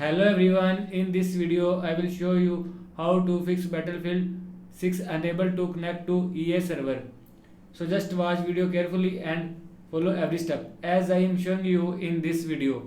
Hello everyone, in this video I will show you how to fix Battlefield 6 unable to connect to EA server. So just watch video carefully and follow every step as I am showing you in this video.